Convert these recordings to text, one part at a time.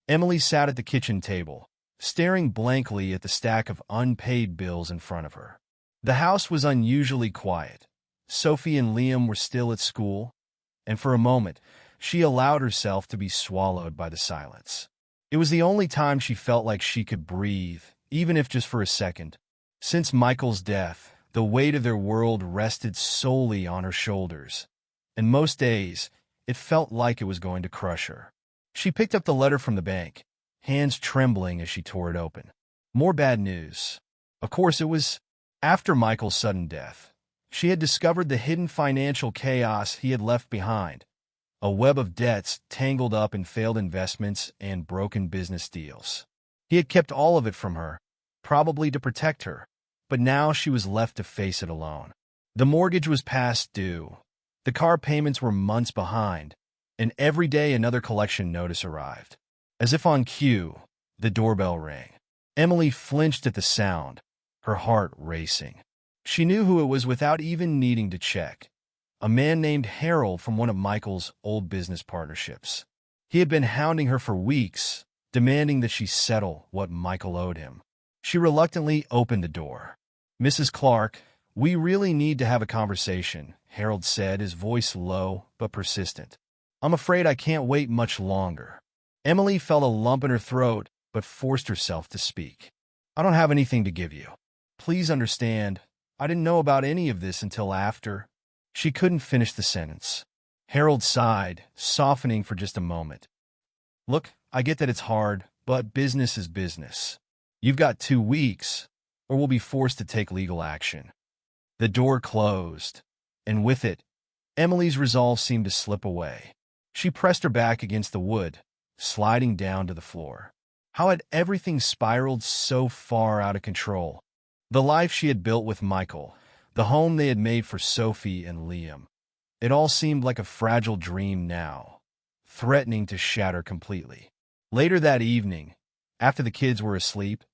Emily sat at the kitchen table, staring blankly at the stack of unpaid bills in front of her. The house was unusually quiet. Sophie and Liam were still at school, and for a moment, she allowed herself to be swallowed by the silence. It was the only time she felt like she could breathe, even if just for a second. Since Michael's death, the weight of their world rested solely on her shoulders, and most days, it felt like it was going to crush her. She picked up the letter from the bank, hands trembling as she tore it open. More bad news. Of course, it was after Michael's sudden death. She had discovered the hidden financial chaos he had left behind, a web of debts tangled up in failed investments and broken business deals. He had kept all of it from her, probably to protect her, but now she was left to face it alone. The mortgage was past due, the car payments were months behind, and every day another collection notice arrived. As if on cue, the doorbell rang. Emily flinched at the sound, her heart racing. She knew who it was without even needing to check. A man named Harold from one of Michael's old business partnerships. He had been hounding her for weeks, demanding that she settle what Michael owed him. She reluctantly opened the door. "Mrs. Clark, we really need to have a conversation," Harold said, his voice low but persistent. "I'm afraid I can't wait much longer." Emily felt a lump in her throat but forced herself to speak. "I don't have anything to give you. Please understand, I didn't know about any of this until after." She couldn't finish the sentence. Harold sighed, softening for just a moment. "Look, I get that it's hard, but business is business. You've got 2 weeks, or we'll be forced to take legal action." The door closed, and with it, Emily's resolve seemed to slip away. She pressed her back against the wood, sliding down to the floor. How had everything spiraled so far out of control? The life she had built with Michael, the home they had made for Sophie and Liam. It all seemed like a fragile dream now, threatening to shatter completely. Later that evening, after the kids were asleep,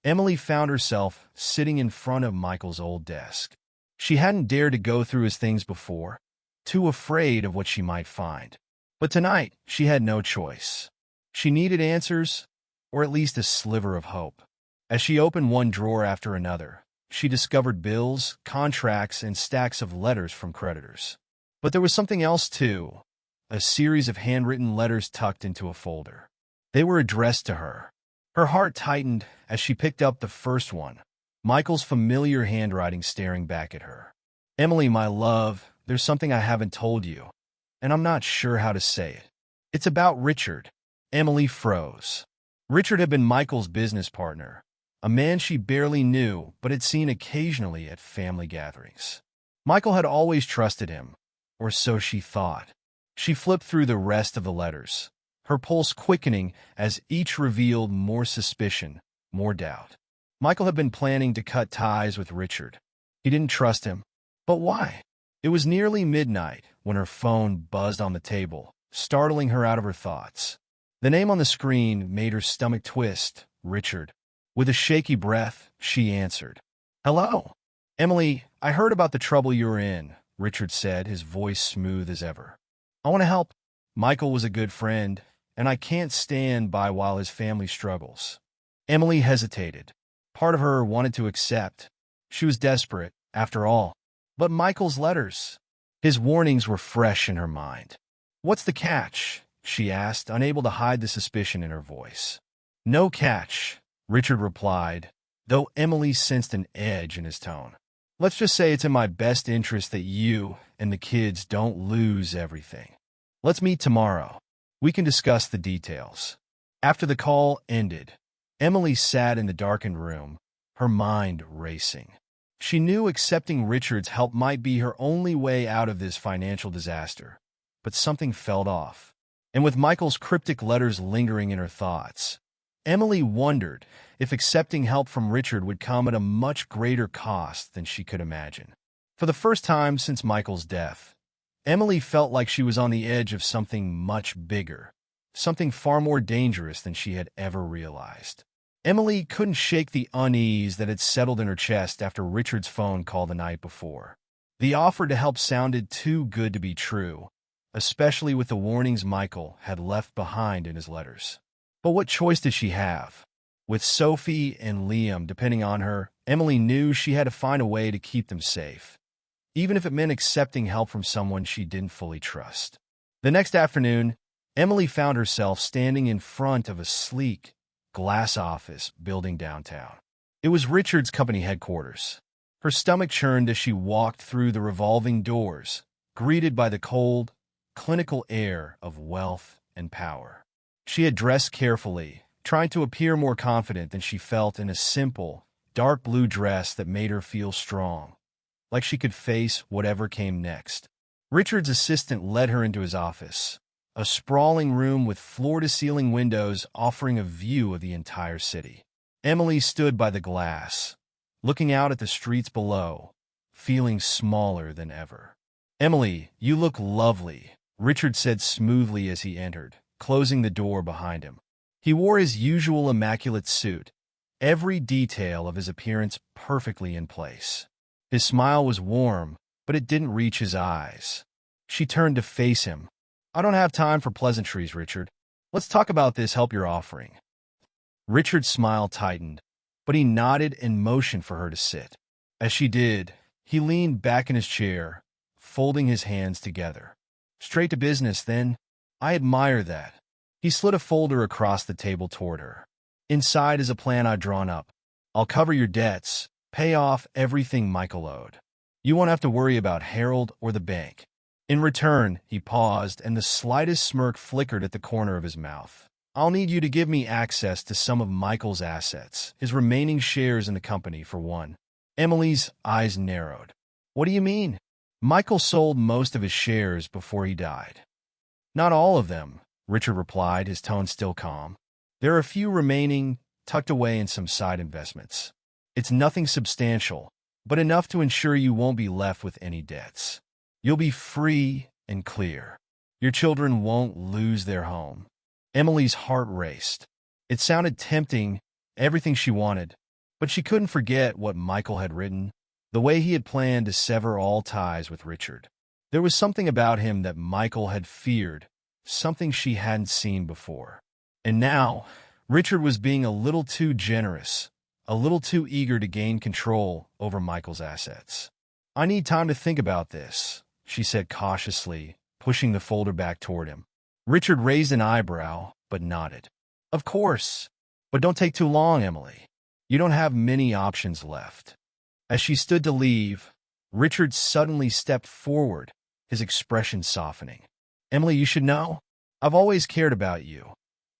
Emily found herself sitting in front of Michael's old desk. She hadn't dared to go through his things before, too afraid of what she might find. But tonight, she had no choice. She needed answers, or at least a sliver of hope. As she opened one drawer after another, she discovered bills, contracts, and stacks of letters from creditors. But there was something else too, a series of handwritten letters tucked into a folder. They were addressed to her. Her heart tightened as she picked up the first one, Michael's familiar handwriting staring back at her. "Emily, my love, there's something I haven't told you, and I'm not sure how to say it. It's about Richard." Emily froze. Richard had been Michael's business partner, a man she barely knew but had seen occasionally at family gatherings. Michael had always trusted him, or so she thought. She flipped through the rest of the letters, her pulse quickening as each revealed more suspicion, more doubt. Michael had been planning to cut ties with Richard. He didn't trust him. But why? It was nearly midnight when her phone buzzed on the table, startling her out of her thoughts. The name on the screen made her stomach twist. Richard. With a shaky breath, she answered. "Hello. Emily, I heard about the trouble you were in," Richard said, his voice smooth as ever. "I want to help. Michael was a good friend, and I can't stand by while his family struggles." Emily hesitated. Part of her wanted to accept. She was desperate, after all. But Michael's letters. His warnings were fresh in her mind. "What's the catch?" she asked, unable to hide the suspicion in her voice. "No catch," Richard replied, though Emily sensed an edge in his tone. "Let's just say it's in my best interest that you and the kids don't lose everything. Let's meet tomorrow. We can discuss the details." After the call ended, Emily sat in the darkened room, her mind racing. She knew accepting Richard's help might be her only way out of this financial disaster, but something felt off. And with Michael's cryptic letters lingering in her thoughts, Emily wondered if accepting help from Richard would come at a much greater cost than she could imagine. For the first time since Michael's death, Emily felt like she was on the edge of something much bigger, something far more dangerous than she had ever realized. Emily couldn't shake the unease that had settled in her chest after Richard's phone call the night before. The offer to help sounded too good to be true, especially with the warnings Michael had left behind in his letters. But what choice did she have? With Sophie and Liam depending on her, Emily knew she had to find a way to keep them safe, even if it meant accepting help from someone she didn't fully trust. The next afternoon, Emily found herself standing in front of a sleek, glass office building downtown. It was Richard's company headquarters. Her stomach churned as she walked through the revolving doors, greeted by the cold, clinical air of wealth and power. She had dressed carefully, trying to appear more confident than she felt in a simple, dark blue dress that made her feel strong, like she could face whatever came next. Richard's assistant led her into his office, a sprawling room with floor-to-ceiling windows offering a view of the entire city. Emily stood by the glass, looking out at the streets below, feeling smaller than ever. "Emily, you look lovely," Richard said smoothly as he entered, closing the door behind him. He wore his usual immaculate suit, every detail of his appearance perfectly in place. His smile was warm, but it didn't reach his eyes. She turned to face him. "I don't have time for pleasantries, Richard. Let's talk about this help you're offering." Richard's smile tightened, but he nodded and motioned for her to sit. As she did, he leaned back in his chair, folding his hands together. "Straight to business, then. I admire that." He slid a folder across the table toward her. "Inside is a plan I've drawn up. I'll cover your debts, pay off everything Michael owed. You won't have to worry about Harold or the bank. In return," he paused, and the slightest smirk flickered at the corner of his mouth, "I'll need you to give me access to some of Michael's assets, his remaining shares in the company, for one." Emily's eyes narrowed. "What do you mean?" "Michael sold most of his shares before he died." "Not all of them," Richard replied, his tone still calm. "There are a few remaining, tucked away in some side investments. It's nothing substantial, but enough to ensure you won't be left with any debts. You'll be free and clear. Your children won't lose their home." Emily's heart raced. It sounded tempting, everything she wanted, but she couldn't forget what Michael had written, the way he had planned to sever all ties with Richard. There was something about him that Michael had feared, something she hadn't seen before. And now, Richard was being a little too generous, a little too eager to gain control over Michael's assets. "I need time to think about this," she said cautiously, pushing the folder back toward him. Richard raised an eyebrow, but nodded. "Of course, but don't take too long, Emily. You don't have many options left." As she stood to leave, Richard suddenly stepped forward, his expression softening. "Emily, you should know, I've always cared about you,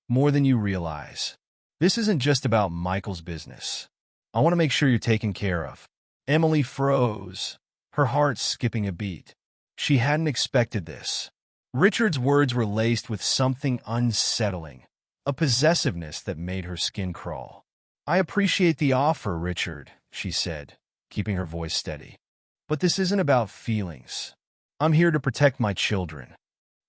more than you realize. This isn't just about Michael's business. I want to make sure you're taken care of." Emily froze, her heart skipping a beat. She hadn't expected this. Richard's words were laced with something unsettling, a possessiveness that made her skin crawl. "I appreciate the offer, Richard," she said, keeping her voice steady. "But this isn't about feelings. I'm here to protect my children."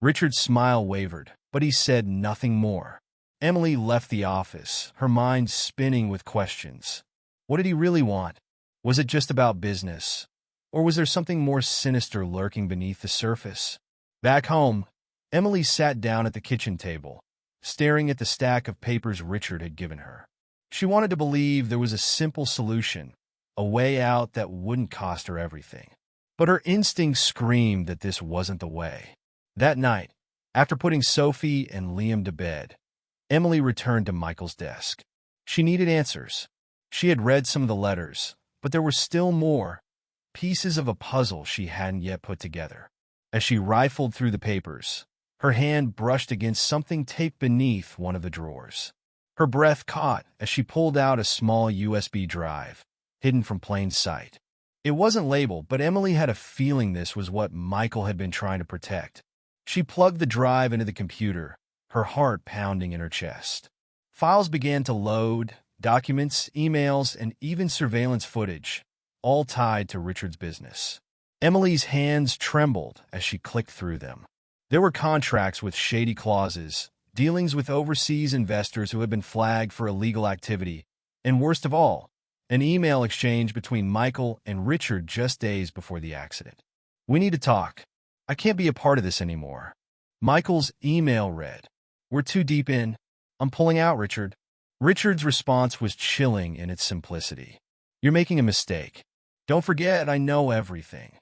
Richard's smile wavered, but he said nothing more. Emily left the office, her mind spinning with questions. What did he really want? Was it just about business? Or was there something more sinister lurking beneath the surface? Back home, Emily sat down at the kitchen table, staring at the stack of papers Richard had given her. She wanted to believe there was a simple solution, a way out that wouldn't cost her everything. But her instincts screamed that this wasn't the way. That night, after putting Sophie and Liam to bed, Emily returned to Michael's desk. She needed answers. She had read some of the letters, but there were still more, pieces of a puzzle she hadn't yet put together. As she rifled through the papers, her hand brushed against something taped beneath one of the drawers. Her breath caught as she pulled out a small USB drive, hidden from plain sight. It wasn't labeled, but Emily had a feeling this was what Michael had been trying to protect. She plugged the drive into the computer, her heart pounding in her chest. Files began to load, documents, emails, and even surveillance footage, all tied to Richard's business. Emily's hands trembled as she clicked through them. There were contracts with shady clauses, dealings with overseas investors who had been flagged for illegal activity, and worst of all, an email exchange between Michael and Richard just days before the accident. "We need to talk. I can't be a part of this anymore." Michael's email read, "We're too deep in. I'm pulling out, Richard. Richard's response was chilling in its simplicity. You're making a mistake. Don't forget, I know everything.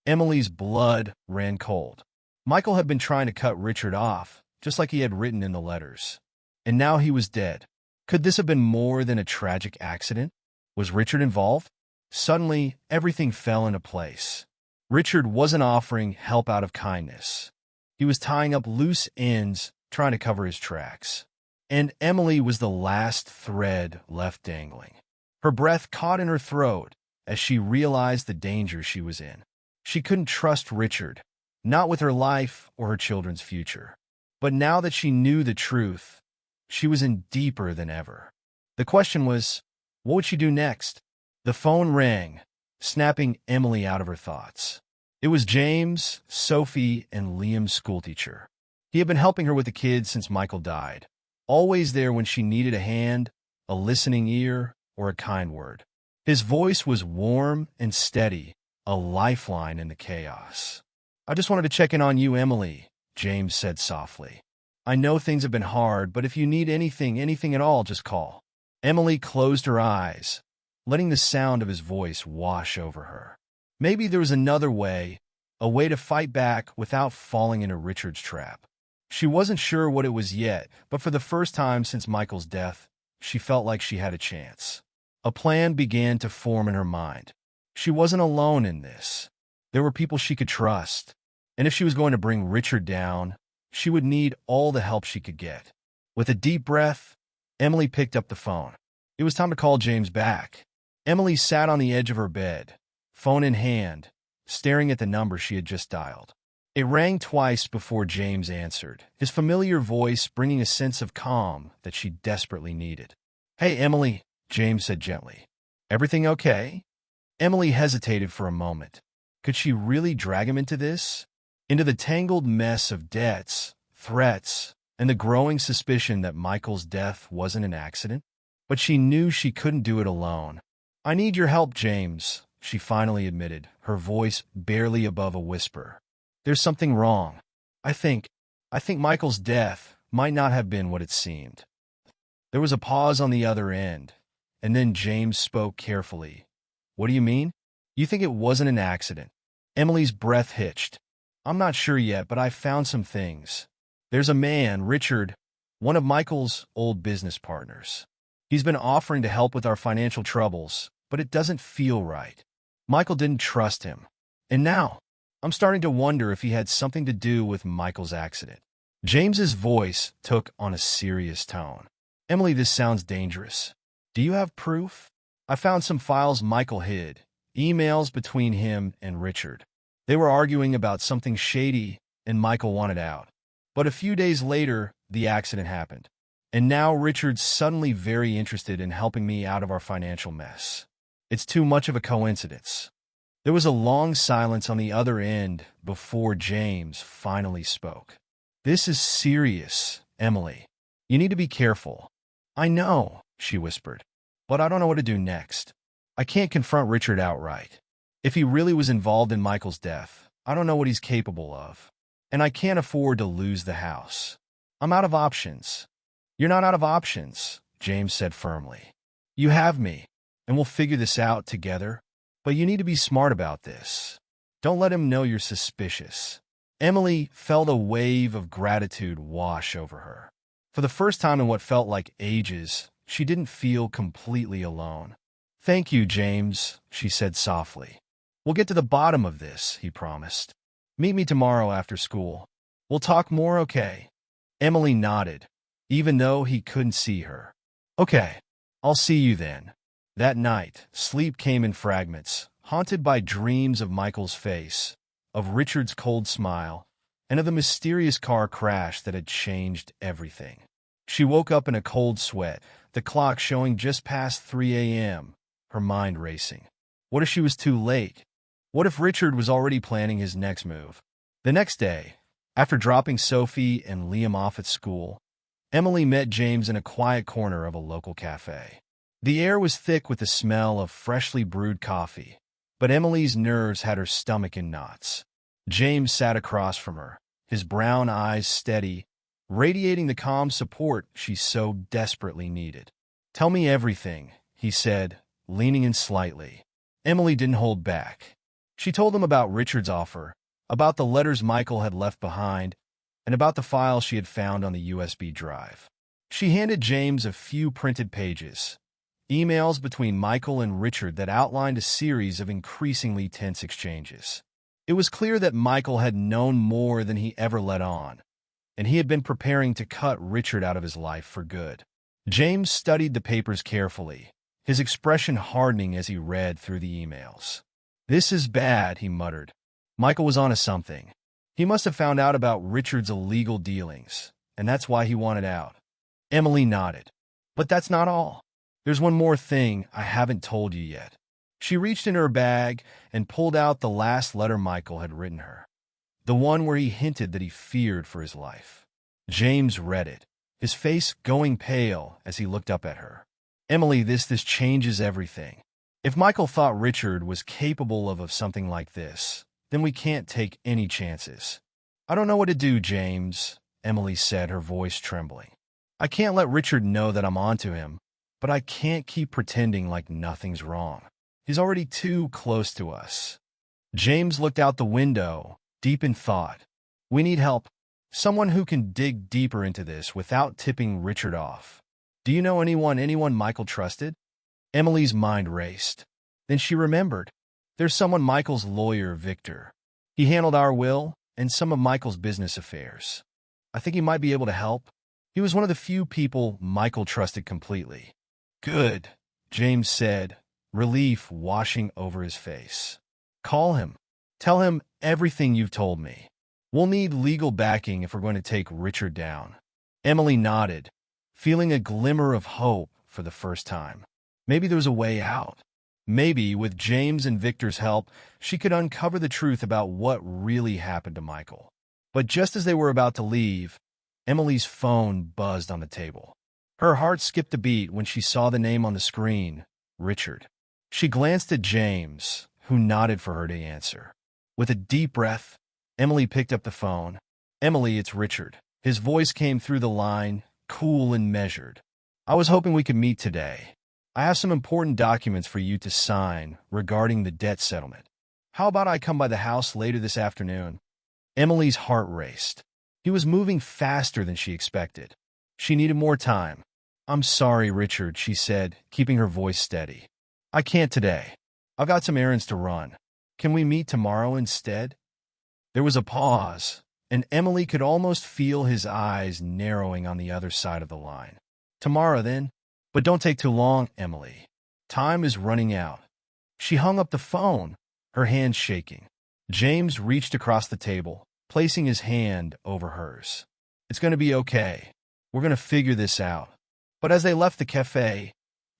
Emily's blood ran cold. Michael had been trying to cut Richard off, just like he had written in the letters. And now he was dead. Could this have been more than a tragic accident? Was Richard involved? Suddenly, everything fell into place. Richard wasn't offering help out of kindness. He was tying up loose ends, trying to cover his tracks. And Emily was the last thread left dangling. Her breath caught in her throat as she realized the danger she was in. She couldn't trust Richard, not with her life or her children's future. But now that she knew the truth, she was in deeper than ever. The question was, what would she do next? The phone rang, snapping Emily out of her thoughts. It was James, Sophie, and Liam's schoolteacher. He had been helping her with the kids since Michael died, always there when she needed a hand, a listening ear, or a kind word. His voice was warm and steady, a lifeline in the chaos. I just wanted to check in on you, Emily, James said softly. I know things have been hard, but if you need anything at all, just call. Emily closed her eyes, letting the sound of his voice wash over her. Maybe there was another way, a way to fight back without falling into Richard's trap. She wasn't sure what it was yet, but for the first time since Michael's death, she felt like she had a chance. A plan began to form in her mind. She wasn't alone in this. There were people she could trust, and if she was going to bring Richard down, she would need all the help she could get. With a deep breath, Emily picked up the phone. It was time to call James back. Emily sat on the edge of her bed, phone in hand, staring at the number she had just dialed. It rang twice before James answered, his familiar voice bringing a sense of calm that she desperately needed. Hey, Emily, James said gently. Everything okay? Emily hesitated for a moment. Could she really drag him into this? Into the tangled mess of debts, threats, and the growing suspicion that Michael's death wasn't an accident? But she knew she couldn't do it alone. I need your help, James, she finally admitted, her voice barely above a whisper. There's something wrong. I think Michael's death might not have been what it seemed. There was a pause on the other end, and then James spoke carefully. What do you mean? You think it wasn't an accident? Emily's breath hitched. I'm not sure yet, but I've found some things. There's a man, Richard, one of Michael's old business partners. He's been offering to help with our financial troubles, but it doesn't feel right. Michael didn't trust him. And now, I'm starting to wonder if he had something to do with Michael's accident. James's voice took on a serious tone. Emily, this sounds dangerous. Do you have proof? I found some files Michael hid, emails between him and Richard. They were arguing about something shady, and Michael wanted out. But a few days later, the accident happened. And now Richard's suddenly very interested in helping me out of our financial mess. It's too much of a coincidence. There was a long silence on the other end before James finally spoke. This is serious, Emily. You need to be careful. I know, she whispered, but I don't know what to do next. I can't confront Richard outright. If he really was involved in Michael's death, I don't know what he's capable of. And I can't afford to lose the house. I'm out of options. You're not out of options, James said firmly. You have me, and we'll figure this out together. But you need to be smart about this. Don't let him know you're suspicious. Emily felt a wave of gratitude wash over her. For the first time in what felt like ages, she didn't feel completely alone. Thank you, James, she said softly. We'll get to the bottom of this, he promised. Meet me tomorrow after school. We'll talk more, okay? Emily nodded, even though he couldn't see her. Okay, I'll see you then. That night, sleep came in fragments, haunted by dreams of Michael's face, of Richard's cold smile, and of the mysterious car crash that had changed everything. She woke up in a cold sweat, the clock showing just past 3 a.m., her mind racing. What if she was too late? What if Richard was already planning his next move? The next day, after dropping Sophie and Liam off at school, Emily met James in a quiet corner of a local cafe. The air was thick with the smell of freshly brewed coffee, but Emily's nerves had her stomach in knots. James sat across from her, his brown eyes steady, radiating the calm support she so desperately needed. "Tell me everything," he said, leaning in slightly. Emily didn't hold back. She told him about Richard's offer, about the letters Michael had left behind, and about the file she had found on the USB drive. She handed James a few printed pages, emails between Michael and Richard that outlined a series of increasingly tense exchanges. It was clear that Michael had known more than he ever let on, and he had been preparing to cut Richard out of his life for good. James studied the papers carefully, his expression hardening as he read through the emails. "This is bad," he muttered. Michael was onto something. He must have found out about Richard's illegal dealings, and that's why he wanted out. Emily nodded. "But that's not all. There's one more thing I haven't told you yet." She reached in her bag and pulled out the last letter Michael had written her, the one where he hinted that he feared for his life. James read it, his face going pale as he looked up at her. "Emily, this changes everything. If Michael thought Richard was capable of something like this, then we can't take any chances." "I don't know what to do, James," Emily said, her voice trembling. "I can't let Richard know that I'm onto him, but I can't keep pretending like nothing's wrong. He's already too close to us." James looked out the window, deep in thought. "We need help. Someone who can dig deeper into this without tipping Richard off. Do you know anyone Michael trusted?" Emily's mind raced. Then she remembered. "There's someone, Michael's lawyer, Victor. He handled our will and some of Michael's business affairs. I think he might be able to help. He was one of the few people Michael trusted completely." "Good," James said, relief washing over his face. "Call him. Tell him everything you've told me. We'll need legal backing if we're going to take Richard down." Emily nodded, feeling a glimmer of hope for the first time. Maybe there was a way out. Maybe, with James and Victor's help, she could uncover the truth about what really happened to Michael. But just as they were about to leave, Emily's phone buzzed on the table. Her heart skipped a beat when she saw the name on the screen, Richard. She glanced at James, who nodded for her to answer. With a deep breath, Emily picked up the phone. "Emily, it's Richard." His voice came through the line, cool and measured. "I was hoping we could meet today. I have some important documents for you to sign regarding the debt settlement. How about I come by the house later this afternoon?" Emily's heart raced. He was moving faster than she expected. She needed more time. "I'm sorry, Richard," she said, keeping her voice steady. "I can't today. I've got some errands to run. Can we meet tomorrow instead?" There was a pause, and Emily could almost feel his eyes narrowing on the other side of the line. "Tomorrow, then? But don't take too long, Emily. Time is running out." She hung up the phone, her hands shaking. James reached across the table, placing his hand over hers. "It's going to be okay. We're going to figure this out." But as they left the cafe,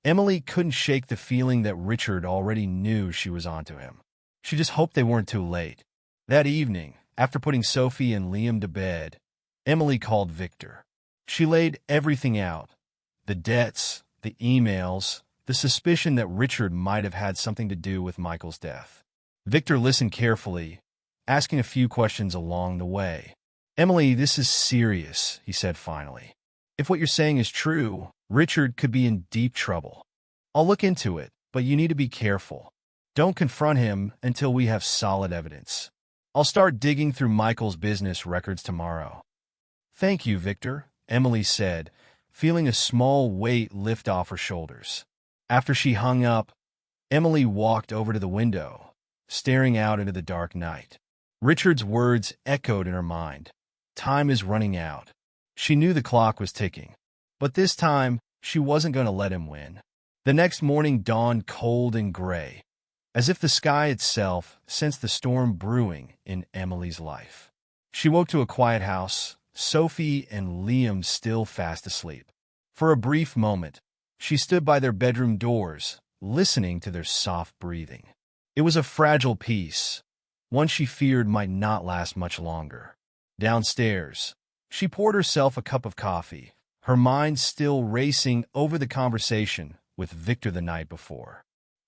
Emily couldn't shake the feeling that Richard already knew she was onto him. She just hoped they weren't too late. That evening, after putting Sophie and Liam to bed, Emily called Victor. She laid everything out. The debts, the emails, the suspicion that Richard might have had something to do with Michael's death. Victor listened carefully, asking a few questions along the way. "Emily, this is serious," he said finally. "If what you're saying is true, Richard could be in deep trouble. I'll look into it, but you need to be careful. Don't confront him until we have solid evidence. I'll start digging through Michael's business records tomorrow." "Thank you, Victor," Emily said, feeling a small weight lift off her shoulders. After she hung up, Emily walked over to the window, staring out into the dark night. Richard's words echoed in her mind. Time is running out. She knew the clock was ticking, but this time she wasn't going to let him win. The next morning dawned cold and gray, as if the sky itself sensed the storm brewing in Emily's life. She woke to a quiet house, Sophie and Liam still fast asleep. For a brief moment, she stood by their bedroom doors, listening to their soft breathing. It was a fragile peace, one she feared might not last much longer. Downstairs, she poured herself a cup of coffee, her mind still racing over the conversation with Victor the night before.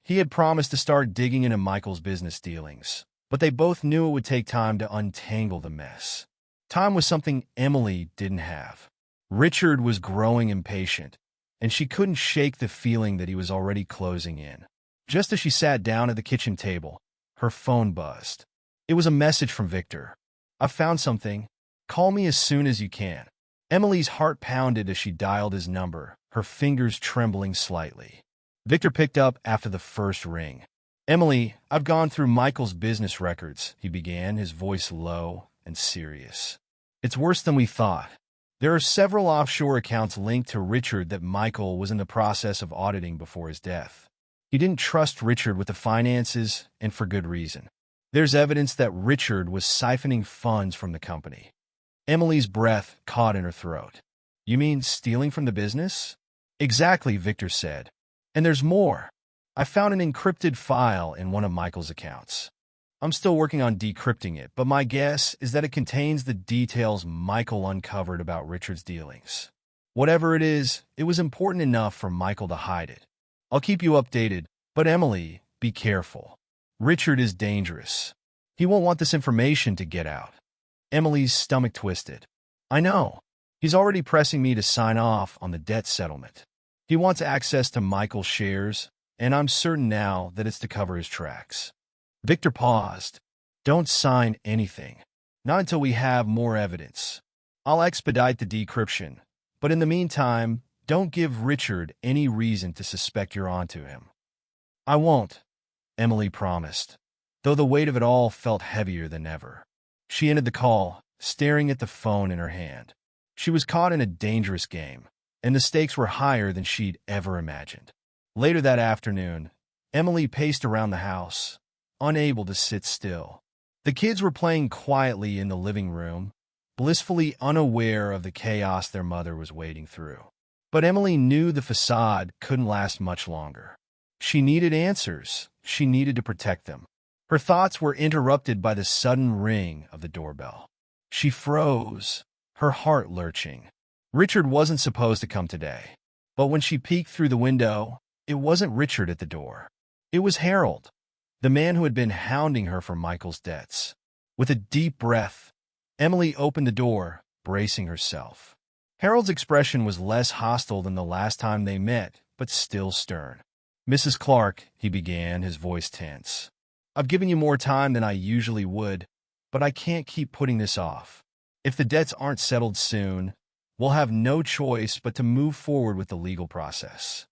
He had promised to start digging into Michael's business dealings, but they both knew it would take time to untangle the mess. Time was something Emily didn't have. Richard was growing impatient, and she couldn't shake the feeling that he was already closing in. Just as she sat down at the kitchen table, her phone buzzed. It was a message from Victor. "I've found something. Call me as soon as you can." Emily's heart pounded as she dialed his number, her fingers trembling slightly. Victor picked up after the first ring. "Emily, I've gone through Michael's business records," he began, his voice low and serious. "It's worse than we thought. There are several offshore accounts linked to Richard that Michael was in the process of auditing before his death. He didn't trust Richard with the finances, and for good reason. There's evidence that Richard was siphoning funds from the company." Emily's breath caught in her throat. "You mean stealing from the business?" "Exactly," Victor said. "And there's more. I found an encrypted file in one of Michael's accounts. I'm still working on decrypting it, but my guess is that it contains the details Michael uncovered about Richard's dealings. Whatever it is, it was important enough for Michael to hide it. I'll keep you updated, but Emily, be careful. Richard is dangerous. He won't want this information to get out." Emily's stomach twisted. "I know. He's already pressing me to sign off on the debt settlement. He wants access to Michael's shares, and I'm certain now that it's to cover his tracks." Victor paused. "Don't sign anything. Not until we have more evidence. I'll expedite the decryption, but in the meantime, don't give Richard any reason to suspect you're onto him." "I won't," Emily promised, though the weight of it all felt heavier than ever. She ended the call, staring at the phone in her hand. She was caught in a dangerous game, and the stakes were higher than she'd ever imagined. Later that afternoon, Emily paced around the house, unable to sit still. The kids were playing quietly in the living room, blissfully unaware of the chaos their mother was wading through. But Emily knew the facade couldn't last much longer. She needed answers. She needed to protect them. Her thoughts were interrupted by the sudden ring of the doorbell. She froze, her heart lurching. Richard wasn't supposed to come today. But when she peeked through the window, it wasn't Richard at the door. It was Harold, the man who had been hounding her for Michael's debts. With a deep breath, Emily opened the door, bracing herself. Harold's expression was less hostile than the last time they met, but still stern. "Mrs. Clark," he began, his voice tense. "I've given you more time than I usually would, but I can't keep putting this off. If the debts aren't settled soon, we'll have no choice but to move forward with the legal process."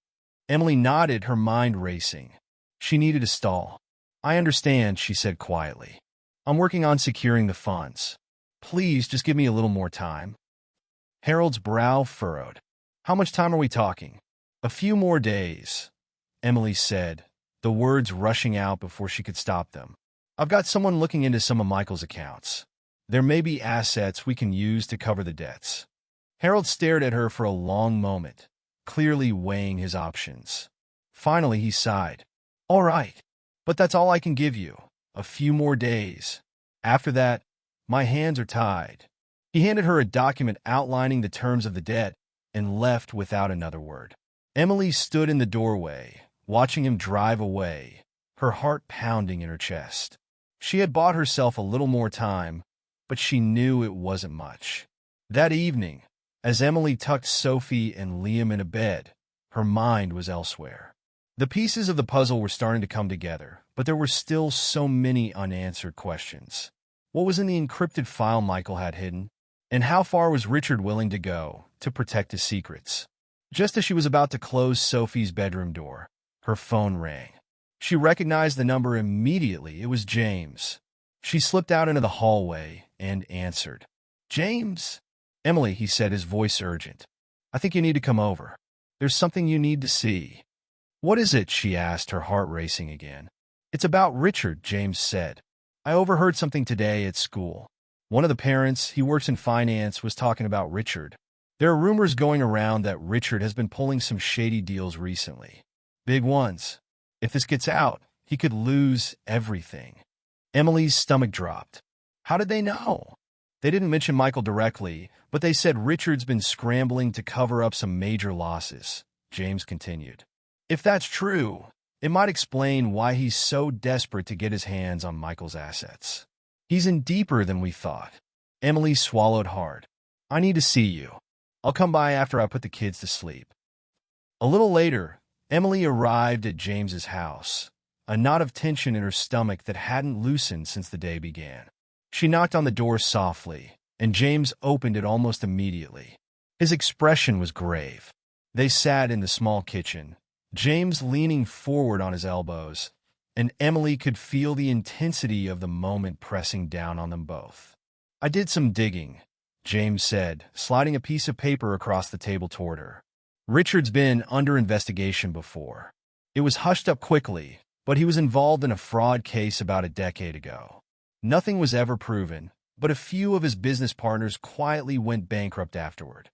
Emily nodded, her mind racing. She needed a stall. "I understand," she said quietly. "I'm working on securing the funds. Please just give me a little more time." Harold's brow furrowed. "How much time are we talking?" "A few more days," Emily said, the words rushing out before she could stop them. "I've got someone looking into some of Michael's accounts. There may be assets we can use to cover the debts." Harold stared at her for a long moment, clearly weighing his options. Finally, he sighed. "All right, but that's all I can give you. A few more days. After that, my hands are tied." He handed her a document outlining the terms of the debt and left without another word. Emily stood in the doorway, watching him drive away, her heart pounding in her chest. She had bought herself a little more time, but she knew it wasn't much. That evening, as Emily tucked Sophie and Liam into bed, her mind was elsewhere. The pieces of the puzzle were starting to come together, but there were still so many unanswered questions. What was in the encrypted file Michael had hidden? And how far was Richard willing to go to protect his secrets? Just as she was about to close Sophie's bedroom door, her phone rang. She recognized the number immediately. It was James. She slipped out into the hallway and answered. "James?" "Emily," he said, his voice urgent. "I think you need to come over. There's something you need to see." "What is it?" she asked, her heart racing again. "It's about Richard," James said. "I overheard something today at school. One of the parents, he works in finance, was talking about Richard. There are rumors going around that Richard has been pulling some shady deals recently. Big ones. If this gets out, he could lose everything." Emily's stomach dropped. How did they know? They didn't mention Michael directly, but they said Richard's been scrambling to cover up some major losses, James continued. If that's true, it might explain why he's so desperate to get his hands on Michael's assets. He's in deeper than we thought. Emily swallowed hard. I need to see you. I'll come by after I put the kids to sleep. A little later, Emily arrived at James's house, a knot of tension in her stomach that hadn't loosened since the day began. She knocked on the door softly, and James opened it almost immediately. His expression was grave. They sat in the small kitchen, James leaning forward on his elbows, and Emily could feel the intensity of the moment pressing down on them both. I did some digging, James said, sliding a piece of paper across the table toward her. Richard's been under investigation before. It was hushed up quickly, but he was involved in a fraud case about a decade ago. Nothing was ever proven, but a few of his business partners quietly went bankrupt afterward.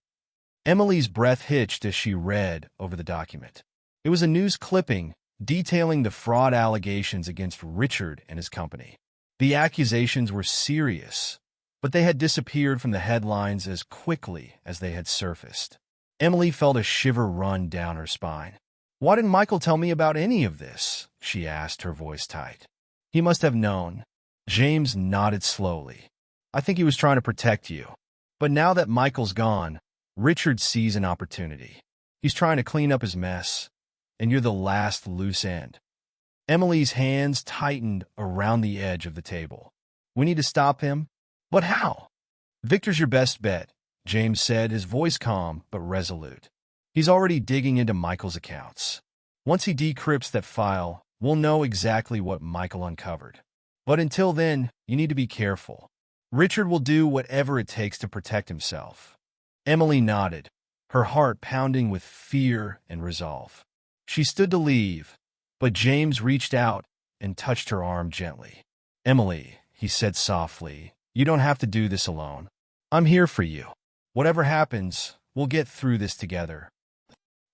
Emily's breath hitched as she read over the document. It was a news clipping detailing the fraud allegations against Richard and his company. The accusations were serious, but they had disappeared from the headlines as quickly as they had surfaced. Emily felt a shiver run down her spine. "Why didn't Michael tell me about any of this?" she asked, her voice tight. "He must have known." James nodded slowly. "I think he was trying to protect you. But now that Michael's gone, Richard sees an opportunity. He's trying to clean up his mess, and you're the last loose end." Emily's hands tightened around the edge of the table. "We need to stop him? But how?" "Victor's your best bet," James said, his voice calm but resolute. "He's already digging into Michael's accounts. Once he decrypts that file, we'll know exactly what Michael uncovered. But until then, you need to be careful. Richard will do whatever it takes to protect himself." Emily nodded, her heart pounding with fear and resolve. She stood to leave, but James reached out and touched her arm gently. "Emily," he said softly, "you don't have to do this alone. I'm here for you. Whatever happens, we'll get through this together."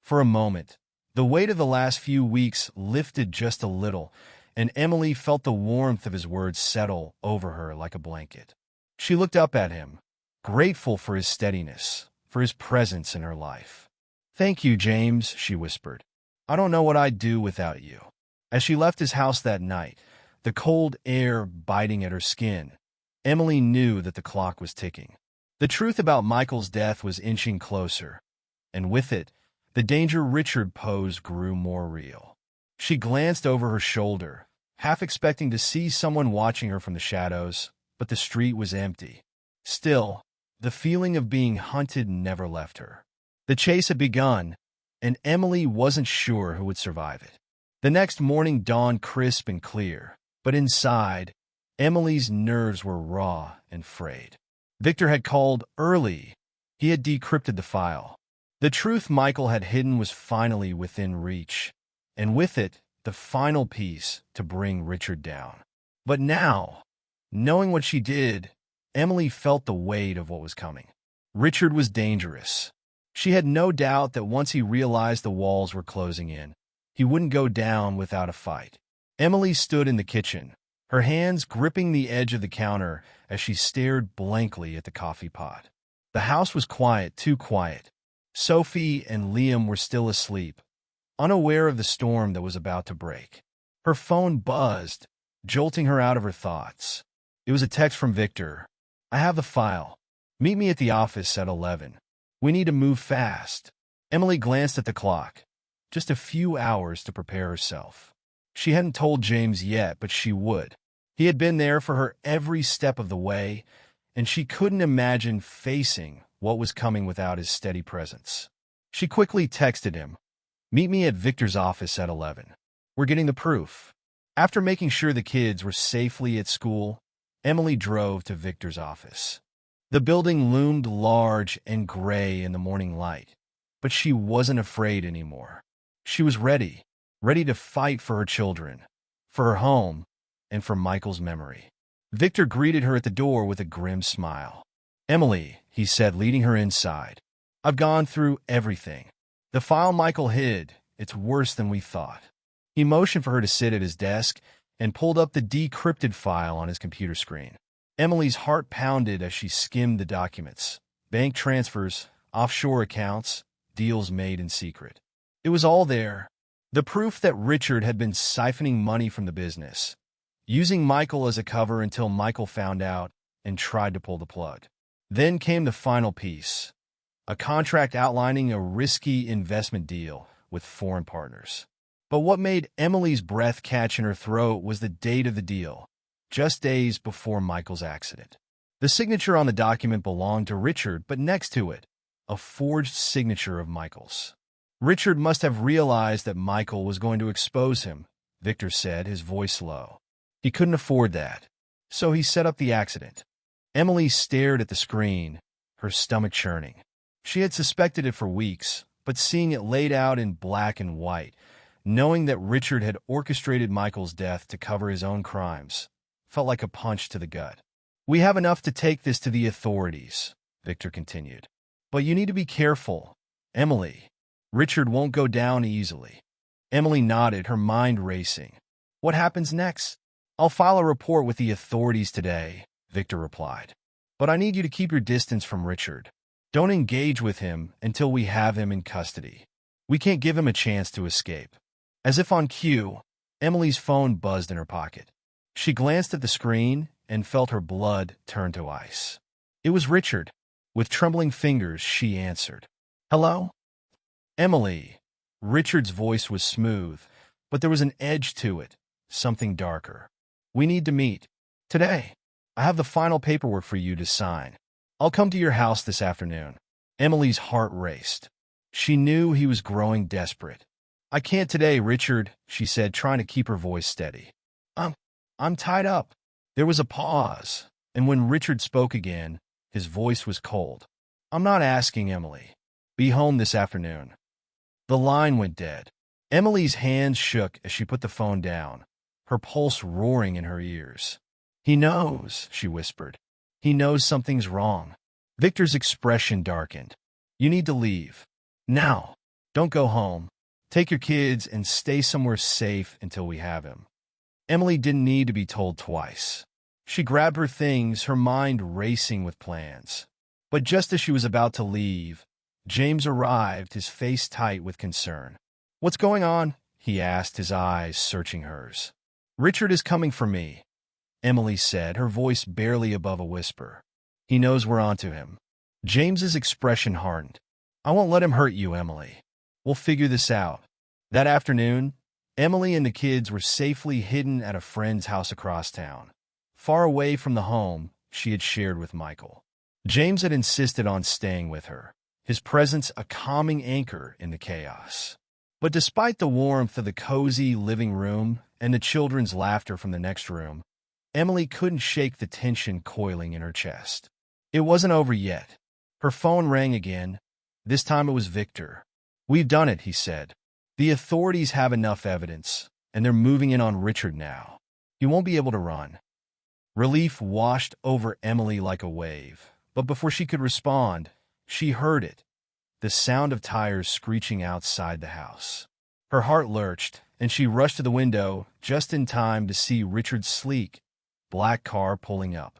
For a moment, the weight of the last few weeks lifted just a little, and Emily felt the warmth of his words settle over her like a blanket. She looked up at him, grateful for his steadiness, for his presence in her life. "Thank you, James," she whispered. "I don't know what I'd do without you." As she left his house that night, the cold air biting at her skin, Emily knew that the clock was ticking. The truth about Michael's death was inching closer, and with it, the danger Richard posed grew more real. She glanced over her shoulder, half expecting to see someone watching her from the shadows, but the street was empty. Still, the feeling of being hunted never left her. The chase had begun, and Emily wasn't sure who would survive it. The next morning dawned crisp and clear, but inside, Emily's nerves were raw and frayed. Victor had called early. He had decrypted the file. The truth Michael had hidden was finally within reach, and with it, the final piece to bring Richard down. But now, knowing what she did, Emily felt the weight of what was coming. Richard was dangerous. She had no doubt that once he realized the walls were closing in, he wouldn't go down without a fight. Emily stood in the kitchen, her hands gripping the edge of the counter as she stared blankly at the coffee pot. The house was quiet, too quiet. Sophie and Liam were still asleep, unaware of the storm that was about to break. Her phone buzzed, jolting her out of her thoughts. It was a text from Victor. "I have the file. Meet me at the office at 11. We need to move fast." Emily glanced at the clock. Just a few hours to prepare herself. She hadn't told James yet, but she would. He had been there for her every step of the way, and she couldn't imagine facing what was coming without his steady presence. She quickly texted him, "Meet me at Victor's office at 11. We're getting the proof." After making sure the kids were safely at school, Emily drove to Victor's office. The building loomed large and gray in the morning light, but she wasn't afraid anymore. She was ready to fight for her children, for her home, and for Michael's memory. Victor greeted her at the door with a grim smile. "Emily," he said, leading her inside, "I've gone through everything. The file Michael hid, it's worse than we thought." He motioned for her to sit at his desk and pulled up the decrypted file on his computer screen. Emily's heart pounded as she skimmed the documents. Bank transfers, offshore accounts, deals made in secret. It was all there. The proof that Richard had been siphoning money from the business, using Michael as a cover until Michael found out, and tried to pull the plug. Then came the final piece, a contract outlining a risky investment deal with foreign partners. But what made Emily's breath catch in her throat was the date of the deal, just days before Michael's accident. The signature on the document belonged to Richard, but next to it, a forged signature of Michael's. Richard must have realized that Michael was going to expose him, Victor said, his voice low. He couldn't afford that, so he set up the accident. Emily stared at the screen, her stomach churning. She had suspected it for weeks, but seeing it laid out in black and white, knowing that Richard had orchestrated Michael's death to cover his own crimes, felt like a punch to the gut. "We have enough to take this to the authorities," Victor continued. "But you need to be careful, Emily. Richard won't go down easily." Emily nodded, her mind racing. "What happens next?" "I'll file a report with the authorities today," Victor replied. "But I need you to keep your distance from Richard. Don't engage with him until we have him in custody. We can't give him a chance to escape." As if on cue, Emily's phone buzzed in her pocket. She glanced at the screen and felt her blood turn to ice. It was Richard. With trembling fingers, she answered. "Hello?" "Emily." Richard's voice was smooth, but there was an edge to it, something darker. "We need to meet. Today. I have the final paperwork for you to sign. I'll come to your house this afternoon." Emily's heart raced. She knew he was growing desperate. "I can't today, Richard," she said, trying to keep her voice steady. I'm tied up." There was a pause, and when Richard spoke again, his voice was cold. "I'm not asking, Emily. Be home this afternoon." The line went dead. Emily's hands shook as she put the phone down, her pulse roaring in her ears. "He knows," she whispered. "He knows something's wrong." Victor's expression darkened. "You need to leave. Now. Don't go home. Take your kids and stay somewhere safe until we have him." Emily didn't need to be told twice. She grabbed her things, her mind racing with plans. But just as she was about to leave, James arrived, his face tight with concern. "What's going on?" he asked, his eyes searching hers. "Richard is coming for me," Emily said, her voice barely above a whisper. "He knows we're onto him." James's expression hardened. "I won't let him hurt you, Emily. We'll figure this out." That afternoon, Emily and the kids were safely hidden at a friend's house across town, far away from the home she had shared with Michael. James had insisted on staying with her, his presence a calming anchor in the chaos. But despite the warmth of the cozy living room and the children's laughter from the next room, Emily couldn't shake the tension coiling in her chest. It wasn't over yet. Her phone rang again. This time it was Victor. "We've done it," he said. "The authorities have enough evidence, and they're moving in on Richard now. He won't be able to run." Relief washed over Emily like a wave, but before she could respond, she heard it, the sound of tires screeching outside the house. Her heart lurched, and she rushed to the window just in time to see Richard's sleek, black car pulling up.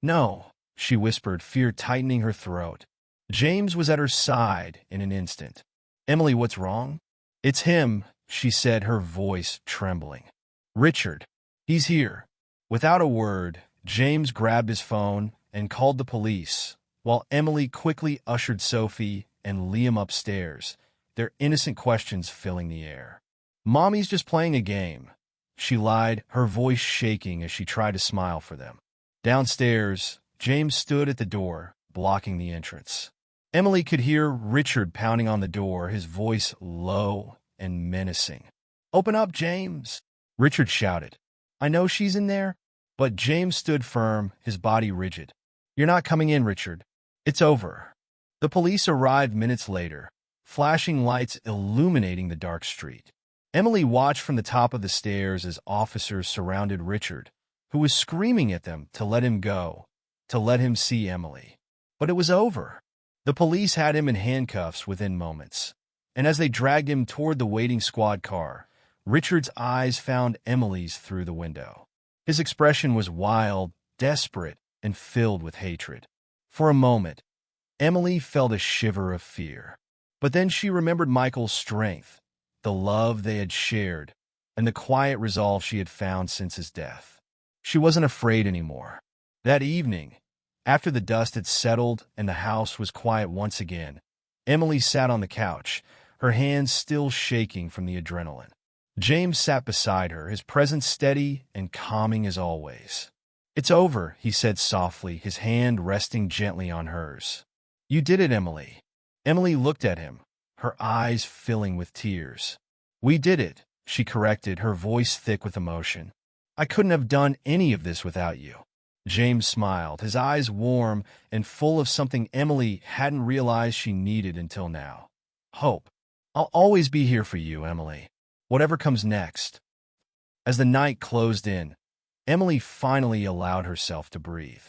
"No," she whispered, fear tightening her throat. James was at her side in an instant. "Emily, what's wrong?" "It's him," she said, her voice trembling. "Richard. He's here." Without a word, James grabbed his phone and called the police, while Emily quickly ushered Sophie and Liam upstairs, their innocent questions filling the air. "Mommy's just playing a game," she lied, her voice shaking as she tried to smile for them. Downstairs, James stood at the door, blocking the entrance. Emily could hear Richard pounding on the door, his voice low and menacing. "Open up, James," Richard shouted. "I know she's in there." But James stood firm, his body rigid. "You're not coming in, Richard. It's over." The police arrived minutes later, flashing lights illuminating the dark street. Emily watched from the top of the stairs as officers surrounded Richard, who was screaming at them to let him go, to let him see Emily. But it was over. The police had him in handcuffs within moments, and as they dragged him toward the waiting squad car, Richard's eyes found Emily's through the window. His expression was wild, desperate, and filled with hatred. For a moment, Emily felt a shiver of fear. But then she remembered Michael's strength, the love they had shared, and the quiet resolve she had found since his death. She wasn't afraid anymore. That evening, After the dust had settled and the house was quiet once again, Emily sat on the couch, her hands still shaking from the adrenaline. James sat beside her, his presence steady and calming as always. "It's over," he said softly, his hand resting gently on hers. "You did it, Emily." Emily looked at him, her eyes filling with tears. "We did it," she corrected, her voice thick with emotion. "I couldn't have done any of this without you." James smiled, his eyes warm and full of something Emily hadn't realized she needed until now. "Hope. I'll always be here for you, Emily. Whatever comes next." As the night closed in, Emily finally allowed herself to breathe.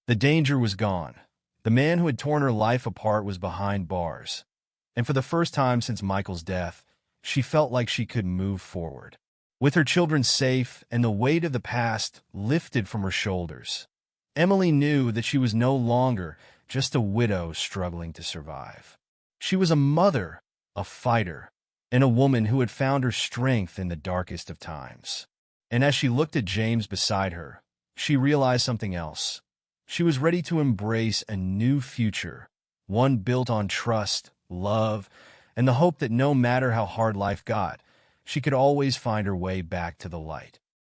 The danger was gone. The man who had torn her life apart was behind bars. And for the first time since Michael's death, she felt like she could move forward. With her children safe and the weight of the past lifted from her shoulders, Emily knew that she was no longer just a widow struggling to survive. She was a mother, a fighter, and a woman who had found her strength in the darkest of times. And as she looked at James beside her, she realized something else. She was ready to embrace a new future, one built on trust, love, and the hope that no matter how hard life got, she could always find her way back to the light.